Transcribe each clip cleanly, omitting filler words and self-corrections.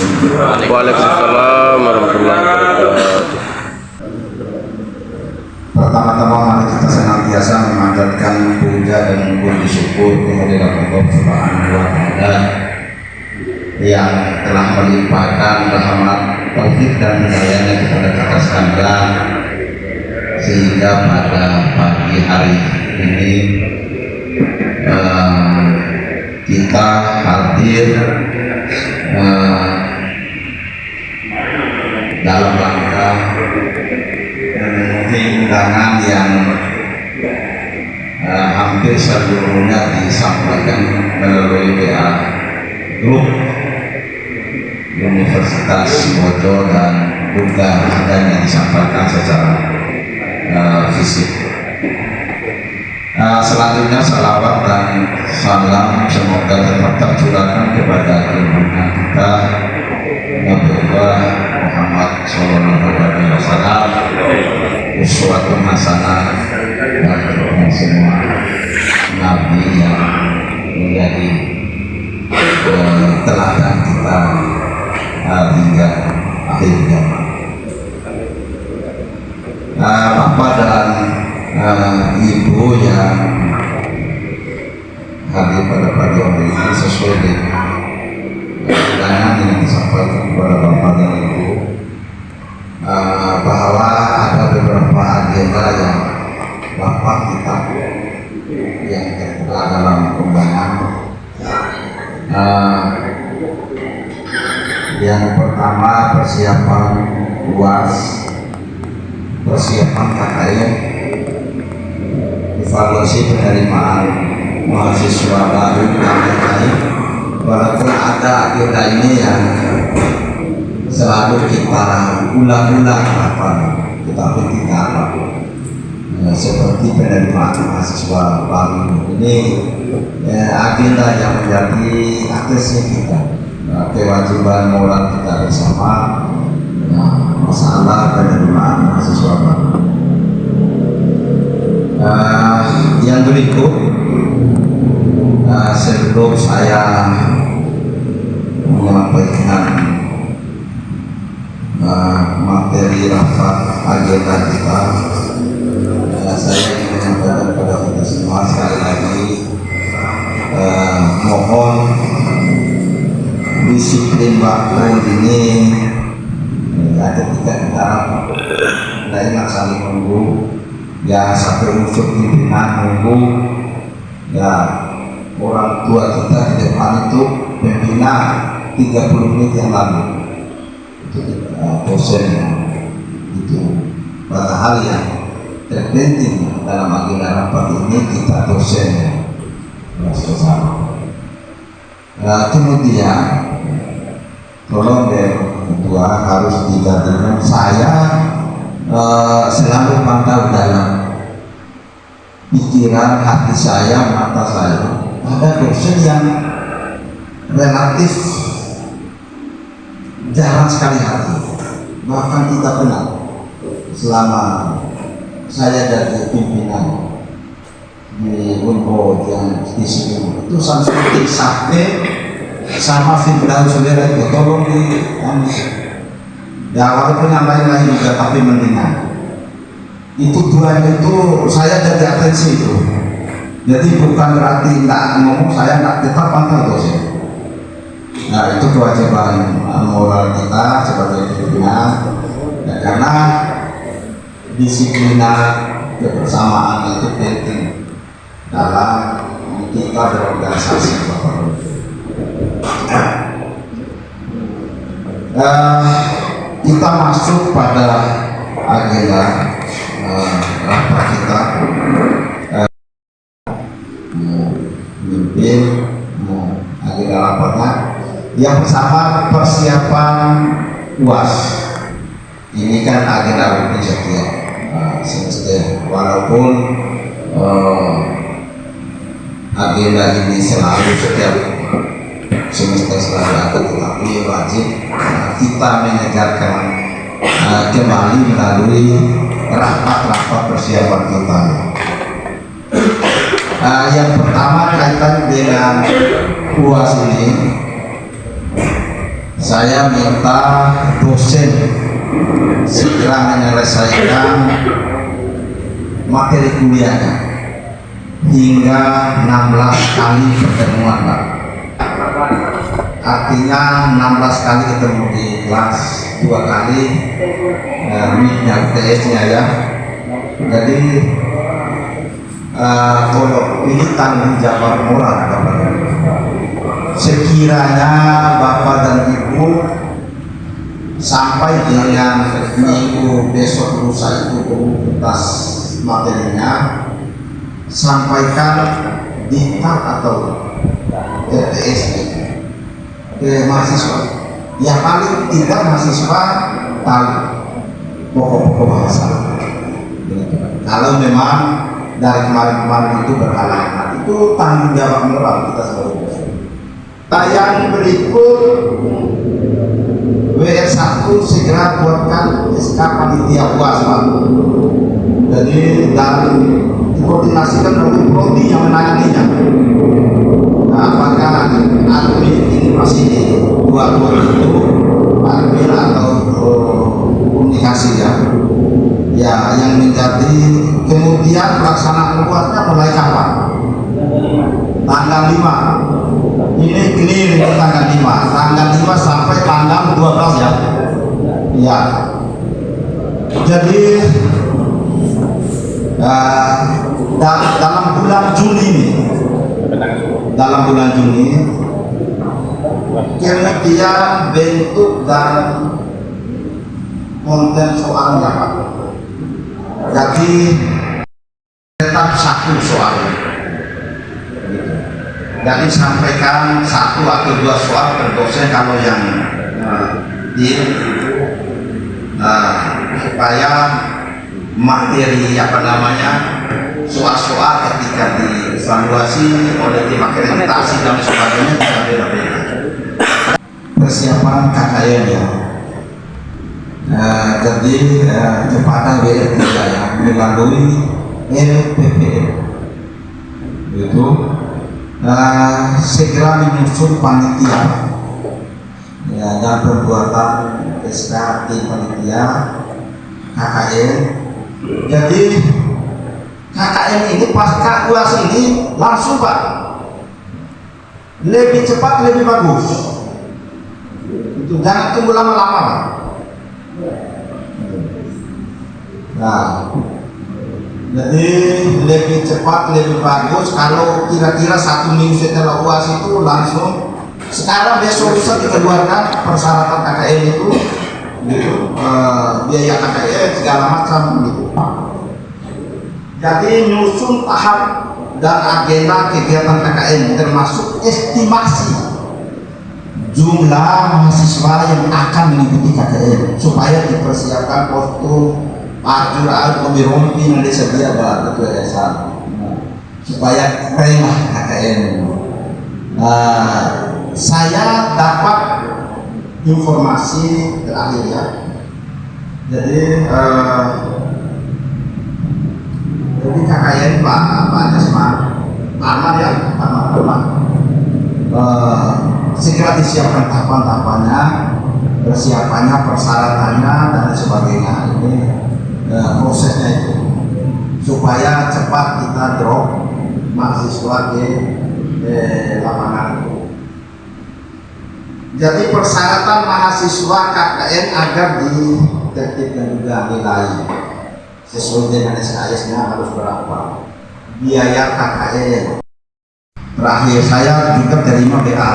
Waalaikumsalam warahmatullahi wabarakatuh. Pertama-tama mari kita senantiasa memanjatkan puja dan puji syukur kehadirat Allah Subhanahu wa Ta'ala yang telah melimpahkan rahmat, taufik dan hidayahnya kepada kita sekalian, sehingga pada pagi hari ini kita hadir dalam rangka memenuhi undangan yang hampir seluruhnya disampaikan melalui WA grup Universitas Bojo dan juga adanya disampaikan secara fisik. Selanjutnya salawat dan salam semoga tetap tercurahkan kepada junjungan kita Nabiullah Muhammad SAW, uswatun hasanah dan semua nabi yang menjadi teladan kita hingga akhir zaman. Bapak dan Ibu yang hadir pada pagi hari ini sesuai dengan undangan yang disampaikan kepada Bapak dan Ibu, bahwa ada beberapa agenda yang Bapak kita yang tertera dalam undangan. Yang pertama persiapan UAS, persiapan KKN, evaluasi penerimaan mahasiswa baru yang lain. Walaupun ada agenda ini yang selalu kita ulang-ulang tetapi tidak seperti penerimaan mahasiswa baru ini agenda yang menjadi aksesnya kita, kewajiban moral kita bersama, masalah penerimaan mahasiswa baru. Yang berikut, sebelum saya menyampaikan materi rapat agenda kita, saya ingin menyampaikan kepada kita semua sekali lagi, mohon disiplin waktu ini. Ketika kita lainnya saling menunggu, ya sampai unsur pimpinan menunggu, ya orang tua kita di depan itu pimpinan 30 menit yang lalu itu dosen itu. Padahal yang terpenting dalam agenda rapat ini kita dosen bersama. Kemudian tolong kedua harus digabungkan, saya selalu pantau dalam pikiran, hati saya, mata saya. Ada dosen yang relatif jarang sekali hadir, bahkan kita kenal selama saya jadi pimpinan di Unbo yang di sini itu sampai sama Firdaus saudara itu tolong di ya walaupun yang lain-lain juga tapi mendingan itu dua itu saya jadi atensi itu. Jadi bukan berarti tidak ngomong, saya tidak tetap pantau dosen. Nah itu kewajiban moral kita sebagai pimpinan, ya, karena disiplin kebersamaan itu penting dalam kita berorganisasi. Kita masuk pada agenda rapat kita. Memimpin agenda rapatnya yang pertama persiapan UAS. Ini kan agenda rutin setiap semester, walaupun agenda ini selalu setiap semester selalu ada, tetapi wajib kita mengejarkan kembali melalui rapat-rapat persiapan kita. Yang pertama kaitan dengan UAS ini, saya minta dosen segera menyelesaikan materi kuliahnya hingga 16 kali pertemuan, Pak. Artinya 16 kali ketemu di kelas, 2 kali meetnya UTS-nya ya. Jadi kalau ini tanggung jawab moral, Bapak. Sekiranya Bapak dan Ibu sampai dengan minggu besok lusa itu tuntas materinya, sampaikan diktat atau TTS ke mahasiswa. Ya paling tidak mahasiswa tahu pokok-pokok bahasa. Kalau memang dari kemarin-kemarin itu berhalangan, itu tanggung jawab moral kita sebagai dosen. Yang berikut WR1 segera buatkan SK panitia UAS, Pak. Jadi dan dikoordinasikan oleh prodi yang menanganinya. Nah, apakah admin ini masih dua-dua itu admin atau komunikasi ya yang menjadi kemudian pelaksanaan UASnya mulai kapan? Tanggal 5. Ini tanggal 5 sampai tanggal 12 ya. Ya. Jadi dalam bulan Juni ini, kemudian bentuk dan konten soalnya, Pak. Jadi tetap satu soal. Jadi sampaikan 1 atau 2 soal per dosen kalau yang supaya materi soal-soal ketika dievaluasi oleh tim akreditasi dan sebagainya bisa beda-beda. Persiapan KKN ya. Jadi kepada WR3 yang melalui LPPM itu segera menyusun panitia ya, dan perbuatan SK tim panitia KKN. Jadi KKN ini pasca UAS ini langsung, Pak, lebih cepat lebih bagus. Itu jangan tunggu lama-lama, Pak. Nah, jadi lebih cepat lebih bagus kalau kira-kira 1 minggu setelah UAS itu langsung sekarang besok bisa dikeluarkan persyaratan KKN itu gitu, biaya KKN segala macam gitu. Jadi nyusun tahap dan agenda kegiatan KKN termasuk estimasi jumlah mahasiswa yang akan mengikuti KKN supaya dipersiapkan kostum, baju, rompi yang disedia oleh ketua yayasan supaya keren lah KKN. Saya dapat informasi terakhir ya. Jadi KKN Pak Jasman, Arman ya, Arman. Segera disiapkan tahapan-tahapannya, persiapannya, persyaratannya dan sebagainya. Ini prosesnya itu supaya cepat kita drop mahasiswa di lapangan. Jadi persyaratan mahasiswa KKN agar ditertibkan juga nilai sesuai dengan SKS-nya harus berapa, biaya KKN. Terakhir saya juga terima BA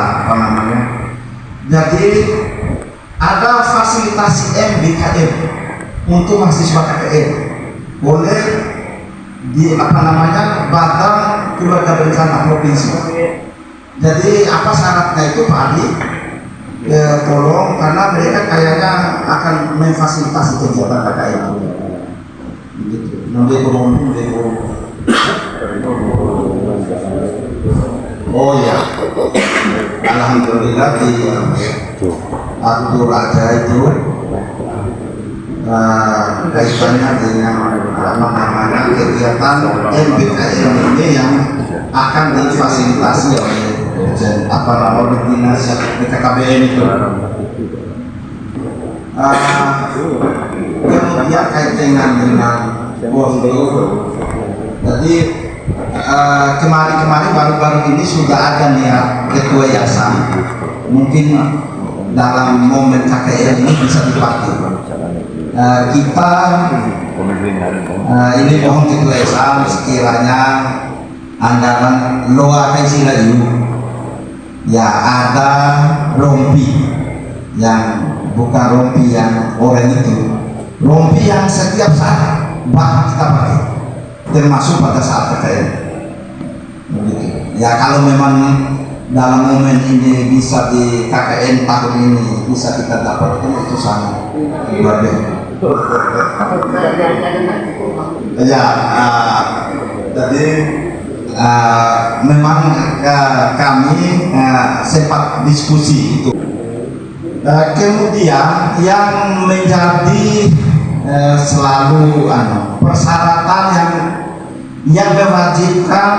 jadi ada fasilitasi MBKM untuk mahasiswa KKN boleh di Badan Keluarga Berencana Provinsi. Jadi apa syaratnya itu Pak Adi? Tolong, karena mereka kayaknya akan memfasilitasi kegiatan KKN gitu. Oh ya, alhamdulillah di atur aja itu kaitannya dengan kegiatan MBKM ini yang akan difasilitasi oleh dosen apa namanya dinas BKKBN itu. Kemudian kaitan dengan waktu, jadi kemarin baru-baru ini sudah ada niat ketua yayasan, mungkin dalam momen KKN ini bisa dipakai. Kita ini mohon ketua yayasan sekiranya anggaran loa kaisila itu ya ada rompi yang bukan rompi yang orang itu, rompi yang setiap saat bahkan kita pakai, termasuk pada saat KKN. Begitu. Ya kalau memang dalam momen ini bisa di KKN tahun ini bisa kita dapatkan, itu sangat luar biasa. Ya, jadi memang kami sempat diskusi itu. Kemudian yang menjadi selalu persyaratan yang mewajibkan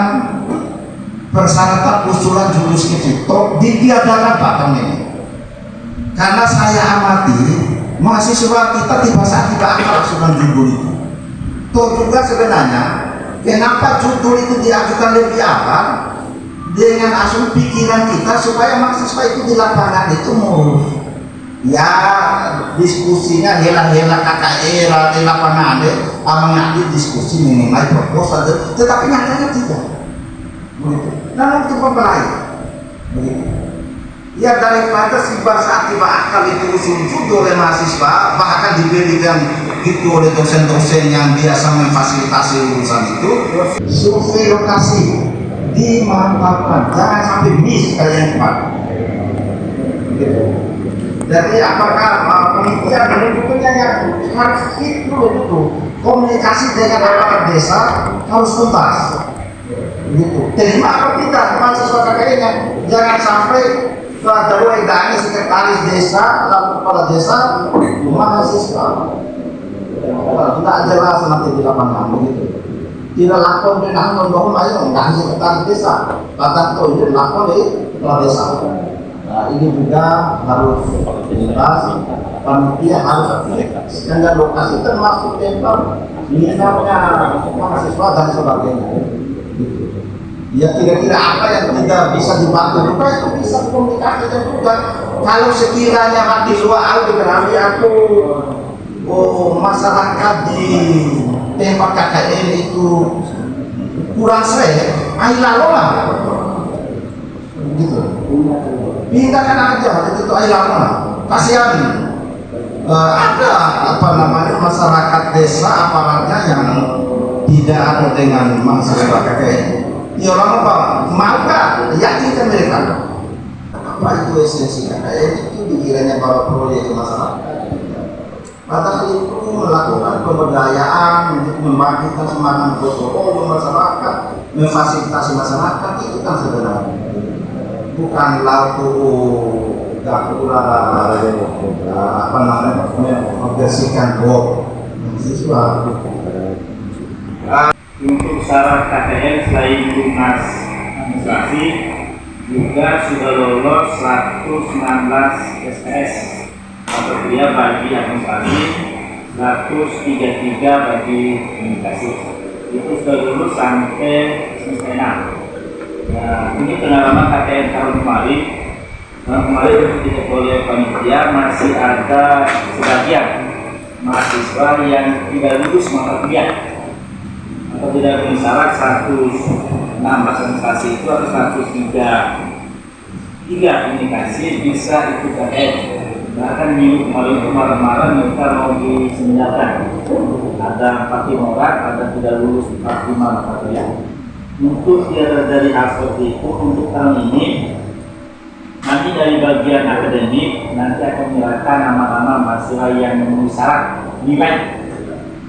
persyaratan usulan jurus itu ditiadakan Pak ini. Karena saya amati mahasiswa kita tiba saat tidak akan usulan judul itu. Toh juga sebenarnya kenapa judul itu diajukan lebih awal dengan asum pikiran kita supaya mahasiswa itu di lapangan itu mau ya diskusinya hela-hela KKR di lapangan mengambil diskusi mengenai proposal, tetapi nyatanya tidak begitu. Nah untuk mempelai begitu ya, daripada saat tiba akal itu usul oleh mahasiswa, bahkan diberikan gitu oleh dosen-dosen yang biasa memfasilitasi urusan itu, survei lokasi dimantapkan, jangan sampai miss kalian Pak gitu. Jadi apakah penitia menentukannya yang harus itu komunikasi dengan aparat desa harus tuntas gitu. Terima apa tidak mahasiswa KKN, jangan sampai ada dua sekretaris desa lalu kepala desa mahasiswa tidak jelas nanti di lapangan begitu. Tidak lakon dengan mendorong ayo nggak sekretaris desa, kadang tuh ini lakon di kepala desa. Nah, ini juga harus tuntas, panitia harus sehingga lokasi termasuk tempat misalnya mahasiswa dan sebagainya. Ya kira-kira apa yang tidak bisa dibantu juga itu bisa komunikasikan juga. Kalau sekiranya mati luar berarti aku masyarakat di tempat KKN itu kurang seret, ayo lah gitu. Pindahkan aja itu ayo kasihan. Ada apa namanya masyarakat desa aparatnya yang tidak ada dengan mahasiswa KKN. Ya orang apa mau nggak yakinkan mereka apa itu esensi KKN itu dikiranya bahwa proyek masyarakat. Padahal itu melakukan pemberdayaan untuk membangkitkan semangat gotong royong masyarakat, memfasilitasi masyarakat, itu kan sebenarnya bukan lalu apa namanya membersihkan blok mahasiswa. Untuk syarat KKN selain lunas administrasi juga sudah lolos 119 SKS atau dia bagi administrasi, 133 bagi komunikasi. Itu sudah lulus sampai semester 6. Nah, ini pengalaman KKN tahun kemarin. Tahun kemarin tidak boleh panitia, masih ada sebagian mahasiswa yang tidak lulus mata kuliah atau tidak memenuhi syarat 116 administrasi itu atau 103 komunikasi bisa ikut KKN. Bahkan minggu kemarin itu malam-malam mereka mau diseminarkan. Ada 45 orang, ada tidak lulus 45 mata kuliah. Untuk dari hal seperti itu, untuk tahun ini nanti dari bagian akademik nanti akan menyerahkan nama-nama mahasiswa yang memenuhi syarat nilai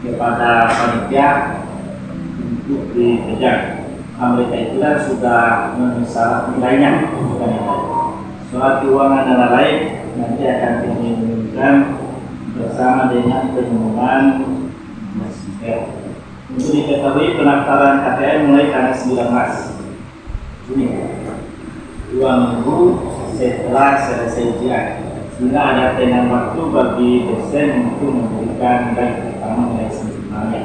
kepada panitia untuk dikejar. Mereka itu kan sudah memenuhi syarat nilainya, bukan nilai. Soal keuangan dan lain nanti akan diumumkan bersama dengan pengumuman mahasiswa. Untuk diketahui pendaftaran KKN mulai tanggal 19 Juni. 2 minggu setelah selesai ujian, sehingga ada tenggang waktu bagi dosen untuk memberikan baik pertama nilai sempurnanya.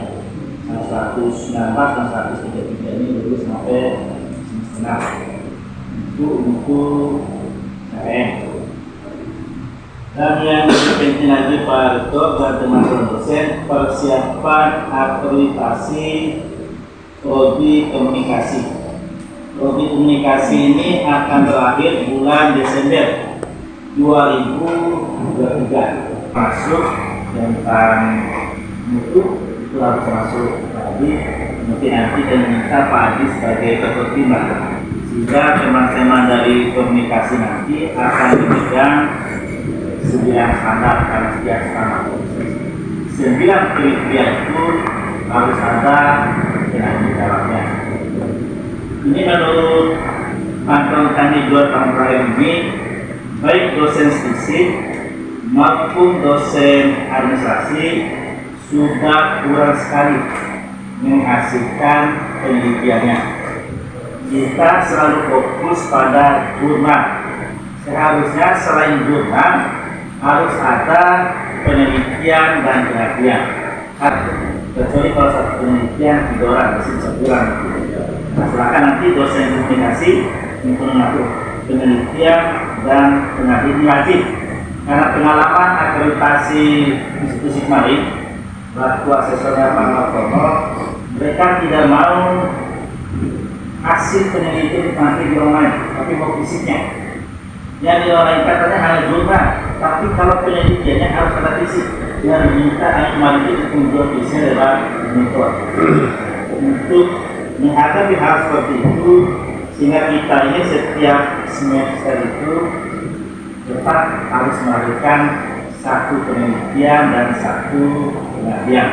119 dan 133 ini lulus sampai semester 6 itu untuk KM. Dan yang lebih penting lagi Pak Rektor dan teman-teman dosen, persiapan akreditasi prodi komunikasi. Prodi komunikasi ini akan berakhir bulan Desember 2023. Masuk tentang mutu itu harus masuk tadi. Mungkin nanti kita minta Pak Adi sebagai ketua timbang, sehingga teman-teman dari komunikasi nanti akan dipegang 9 standar karena setiap sama. 9 kriteria itu harus ada penanggung jawabnya. Ini menurut pantauan kami 2 tahun terakhir ini, baik dosen fisik maupun dosen administrasi sudah kurang sekali menghasilkan penelitiannya. Kita selalu fokus pada jurnal. Seharusnya selain jurnal harus ada penelitian dan penelitian. Kecuali kalau satu penelitian 3 orang, masih 1 orang. Nah, silakan nanti dosen komunikasi untuk mengatur penelitian dan penelitian wajib. Karena pengalaman akreditasi institusi kemarin, waktu asesornya Pak Martono, mereka tidak mau hasil penelitian nanti di online, tapi mau fisiknya. Yang di online katanya hanya jurnal, tapi kalau penelitiannya harus ada fisik. Yang diminta hanya kemarin itu menjual fisiknya lewat monitor. Untuk menghadapi hal seperti itu, sehingga kita ini setiap semester itu tetap harus melakukan 1 penelitian dan 1 pengabdian.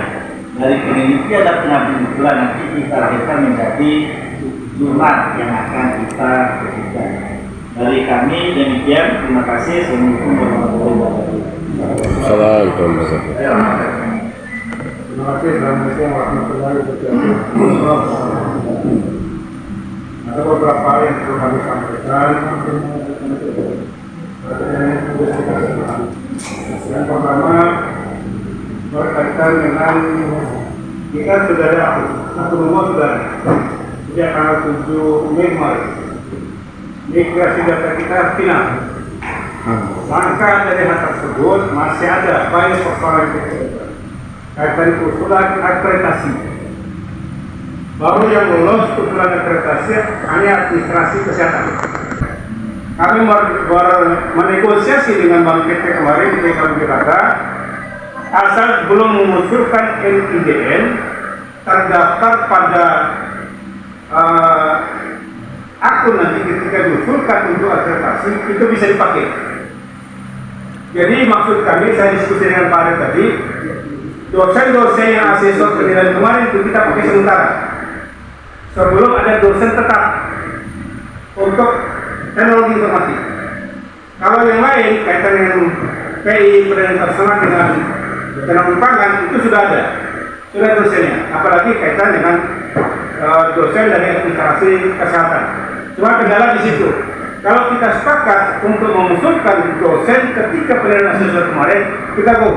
Dari penelitian dan pengabdian itulah nanti kita lahirkan menjadi jurnal yang akan kita berikan. Dari kami demikian, terima kasih. Assalamualaikum warahmatullahi wabarakatuh. Assalamualaikum warahmatullahi wabarakatuh. Terima kasih. Assalamualaikum warahmatullahi wabarakatuh. Ada beberapa hal yang perlu kami sampaikan. Yang pertama berkaitan dengan kita sudah ada satu rumah sudah sejak tanggal 7 Mei kemarin. Migrasi data kita final. Langkah dari hal tersebut masih ada banyak persoalan kaitan usulan akreditasi. Baru yang lolos usulan akreditasi hanya administrasi kesehatan. Kami menegosiasi dengan Bank PT kemarin di Kabupaten Data, asal belum mengusulkan NIDN terdaftar pada akun nanti ketika diusulkan untuk akreditasi itu bisa dipakai. Jadi maksud kami, saya diskusi dengan Pak Arif tadi, dosen-dosen yang asesor penilaian kemarin itu kita pakai sementara sebelum ada dosen tetap untuk teknologi informasi. Kalau yang lain kaitan dengan PI pendidikan personal dengan teknologi pangan itu sudah ada, sudah dosennya. Apalagi kaitan dengan dosen dari administrasi kesehatan. Cuma kendala di situ. Kalau kita sepakat untuk mengusulkan dosen ketika penilaian asesor kemarin, kita go.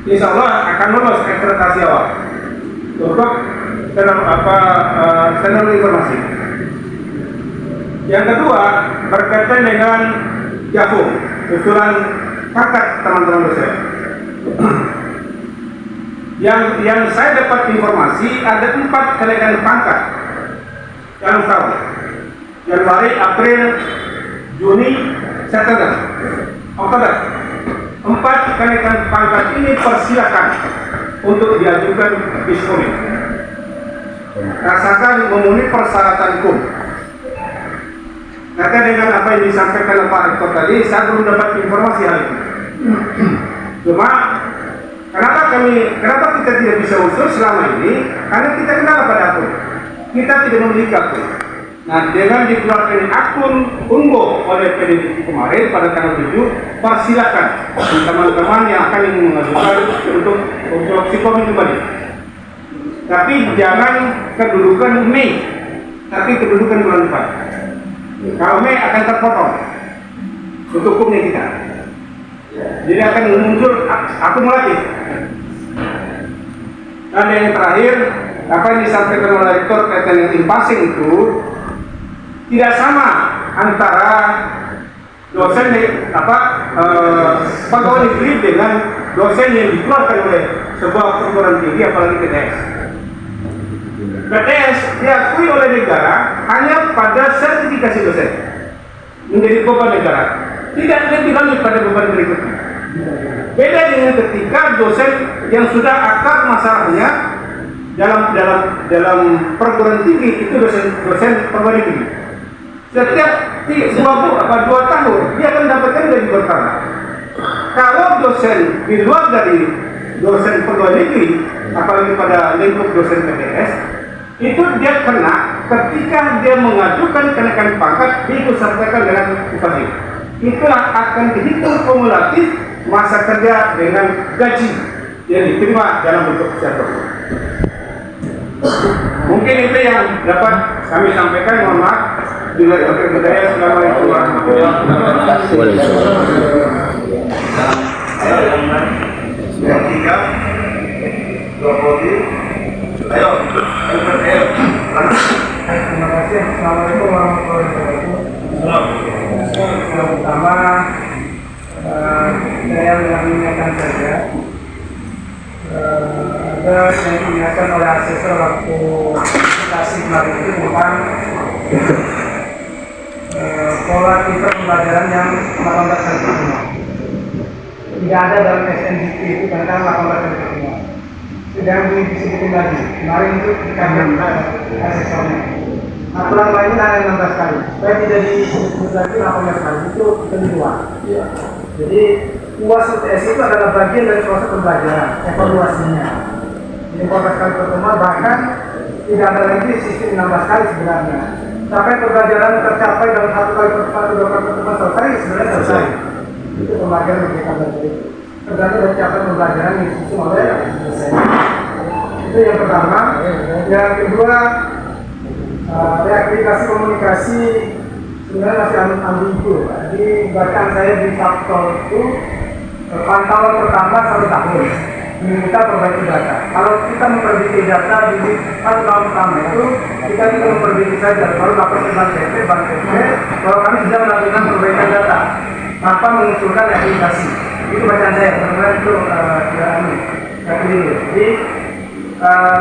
Insya Allah akan lolos akreditasi awal untuk teknologi informasi. Yang kedua berkaitan dengan JAFO, usulan pangkat teman-teman dosen. Yang saya dapat informasi ada 4 kenaikan pangkat dalam tahun Januari, April, Juni, September, Oktober. 4 kenaikan pangkat ini persilakan untuk diajukan diskomin. Rasakan memenuhi persyaratan hukum. Maka dengan apa yang disampaikan oleh Pak Rektor tadi, saya belum dapat informasi hal itu. Cuma kenapa kita tidak bisa usul selama ini? Karena kita kenal pada akun. Kita tidak memiliki akun. Nah, dengan dikeluarkan akun Unbo oleh PDDT kemarin pada tanggal 7, persilakan teman-teman yang akan mengajukan untuk psikomi kembali. Tapi jangan kedudukan Mei, tapi kedudukan bulan depan. Kalau Mei akan terpotong untuk hukumnya kita. Jadi akan muncul akumulatif. Dan yang terakhir, apa yang disampaikan oleh rektor kaitan dengan impasing itu tidak sama antara dosen pegawai negeri dengan dosen yang dikeluarkan oleh sebuah perguruan tinggi, apalagi PTS. PTS diakui oleh negara hanya pada sertifikasi dosen menjadi beban negara, tidak lebih lanjut pada beban berikutnya. Beda dengan ketika dosen yang sudah akar masalahnya dalam perguruan tinggi itu dosen perguruan tinggi. Setiap 2 tahun dia akan mendapatkan gaji bertambah. Kalau dosen di luar dari dosen perguruan tinggi, apalagi pada lingkup dosen PTS, itu dia kena ketika dia mengajukan kenaikan pangkat diikut sertakan dengan upah. Itulah akan dihitung kumulatif masa kerja dengan gaji yang diterima dalam bentuk setor. Mungkin itu yang dapat kami sampaikan. Mohon maaf bila ada budaya. Assalamualaikum warahmatullahi wabarakatuh. Yang 3 Dropodi. Ayo. Terima kasih. Assalamualaikum warahmatullahi wabarakatuh. Yang pertama, saya mengingatkan saja ada yang diingatkan oleh asesor waktu kasih kemarin itu tentang pola tipe pembelajaran yang 18 hari pertama. Tidak ada dalam SNDP itu tentang 18 hari pertama. Tidak disebutin lagi. Kemarin itu dikatakan asesornya. Aturan lainnya ada 16 kali. Supaya tidak disebut lagi 18 kali. Itu kedua. Jadi UAS UTS itu adalah bagian dari proses pembelajaran, evaluasinya. Jadi 14 kali pertemuan, bahkan tidak ada lagi sistem 16 kali sebenarnya. Sampai pembelajaran tercapai dalam 1 kali pertemuan atau 2 kali pertemuan selesai, sebenarnya selesai. Itu pembelajaran yang kita belajar. Tergantung dari capaian pembelajaran yang disusun oleh dosen. Itu yang pertama. Yang kedua, reaktivasi komunikasi sebenarnya masih ambigu. Jadi bacaan saya di faktor itu pantauan pertama 1 tahun diminta perbaiki data. Kalau kita memperbaiki data di 1 tahun pertama itu kita tidak memperbaiki saja, baru lapor ke Bank PP bahwa kami sudah melakukan perbaikan data tanpa mengusulkan reaktivasi. Itu bacaan saya, benar-benar itu tidak keliru. Jadi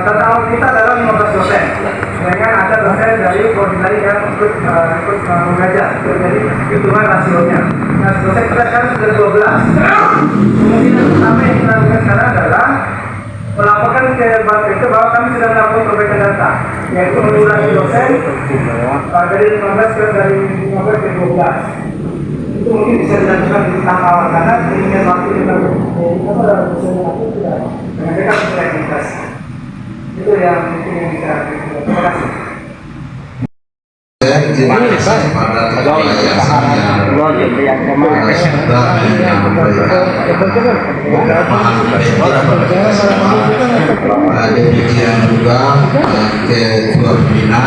data awal kita adalah 15 dosen, dengan ada dosen dari koordinasi yang ikut mengajar, jadi hitungan rasionya. Nah, dosen kita sekarang sudah 12. Kemungkinan pertama yang kita lakukan sekarang adalah melaporkan ke Bank PT bahwa kami sudah melakukan perbaikan data, yaitu mengurangi dosen dari 15 ke 12. Itu mungkin bisa dilakukan di tahap awal karena ingin waktu kita adalah dosen yang aku tidak mengajarkan kreativitas. Itu yang mungkin yang bisa terima kasih. Saya izin pada ketua yayasan yang sudah menyampaikan pemahaman kepada SMA. Demikian juga ketua pembina